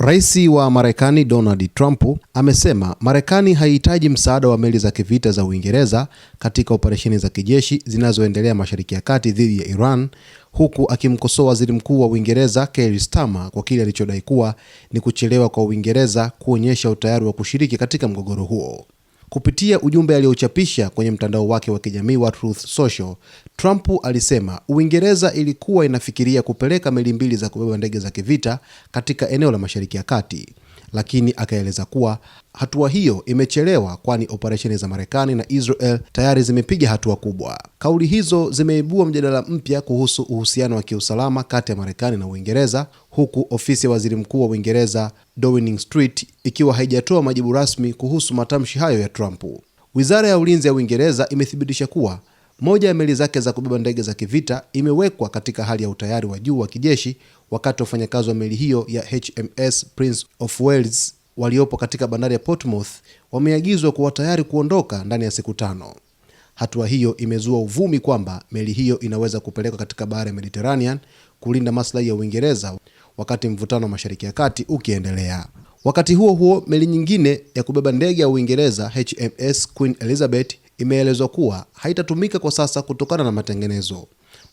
Rais wa Marekani Donald Trump amesema Marekani haihitaji msaada wa meli za kivita za Uingereza katika operesheni za kijeshi zinazoendelea Mashariki ya Kati dhidi ya Iran, huku akimkosoa Waziri Mkuu wa Uingereza Keir Starmer kwa kile alichodai kuwa ni kuchelewa kwa Uingereza kuonyesha utayari wa kushiriki katika mgogoro huo. Kupitia ujumbe aliochapisha kwenye mtandao wake wa kijamii wa Truth Social, Trump alisema Uingereza ilikuwa inafikiria kupeleka meli mbili za kubeba ndege za kivita katika eneo la Mashariki ya Kati, lakini akaeleza kuwa hatua hiyo imechelewa kwani operesheni za Marekani na Israel tayari zimepiga hatua kubwa. Kauli hizo zimeibua mjadala mpya kuhusu uhusiano wa kiusalama kati ya Marekani na Uingereza, huku ofisi ya Waziri Mkuu wa Uingereza Downing Street ikiwa haijatoa majibu rasmi kuhusu matamshi hayo ya Trump. Wizara ya Ulinzi ya Uingereza imethibitisha kuwa moja ya meli zake za kubeba ndege za kivita imewekwa katika hali ya utayari wa juu wa kijeshi, wakati wafanyakazi wa meli hiyo ya HMS Prince of Wales waliopo katika bandari ya Portsmouth wameagizwa kuwa tayari kuondoka ndani ya siku 5. Hatua hiyo imezua uvumi kwamba meli hiyo inaweza kupelekwa katika bahari ya Mediterranean kulinda maslahi ya Uingereza wakati mvutano wa Mashariki ya Kati ukiendelea. Wakati huo huo, meli nyingine ya kubeba ndege ya Uingereza HMS Queen Elizabeth imeelezwa kuwa haitatumika kwa sasa kutokana na matengenezo.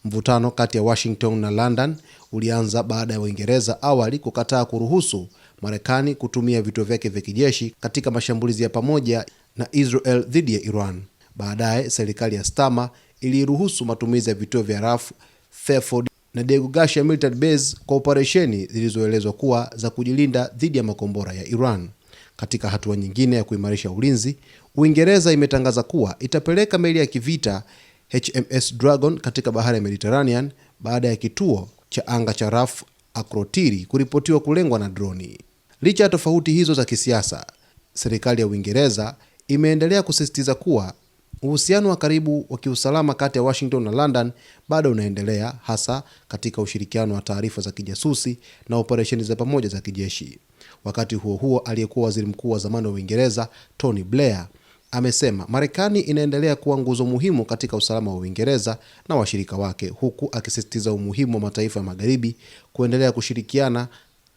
Mvutano kati ya Washington na London ulianza baada ya Uingereza awali kukataa kuruhusu Marekani kutumia vituo vyake vya kijeshi katika mashambulizi ya pamoja na Israel dhidi ya Iran. Baadaye serikali ya Starmer iliruhusu matumizi ya vituo vya RAF, Fairford na Diego Garcia Military Base kwa operesheni zilizoelezwa kuwa za kujilinda dhidi ya makombora ya Iran. Katika hatua nyingine ya kuimarisha ulinzi, Uingereza imetangaza kuwa itapeleka meli ya kivita HMS Dragon katika bahari ya Mediterranean baada ya kituo cha anga cha RAF Akrotiri kuripotiwa kulengwa na droni. Licha ya tofauti hizo za kisiasa, serikali ya Uingereza imeendelea kusisitiza kuwa uhusiano wa karibu wa kiusalama kati ya Washington na London bado unaendelea, hasa katika ushirikiano wa taarifa za kijasusi na operesheni za pamoja za kijeshi. Wakati huo huo, aliyekuwa waziri mkuu wa zamani wa Uingereza Tony Blair amesema Marekani inaendelea kuwa nguzo muhimu katika usalama wa Uingereza na washirika wake, huku akisisitiza umuhimu wa mataifa ya Magharibi kuendelea kushirikiana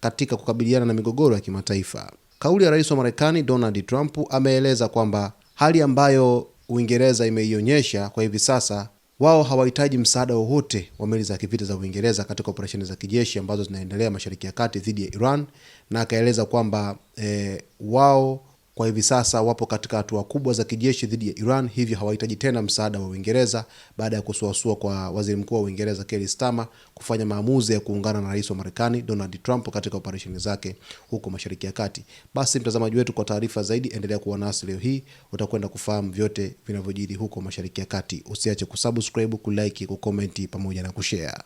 katika kukabiliana na migogoro ya kimataifa. Kauli ya Rais wa Marekani Donald Trump ameeleza kwamba hali ambayo Uingereza imeionyesha kwa hivi sasa, wao hawahitaji msaada wowote wa meli za kivita za Uingereza katika operesheni za kijeshi ambazo zinaendelea Mashariki ya Kati dhidi ya Iran, na akaeleza kwamba wao kwa hivi sasa wapo katika hatua kubwa za kijeshi dhidi ya Iran, hivyo hawahitaji tena msaada wa Uingereza baada ya kusuasua kwa Waziri Mkuu wa Uingereza Keir Starmer kufanya maamuzi ya kuungana na Rais wa Marekani Donald Trump katika operesheni zake huko Mashariki ya Kati. Basi mtazamaji wetu, kwa taarifa zaidi endelea kuwa nasi leo hii, utakwenda kufahamu vyote vinavyojiri huko Mashariki ya Kati. Usiache kusubscribe, kulike, kucomment pamoja na kushare.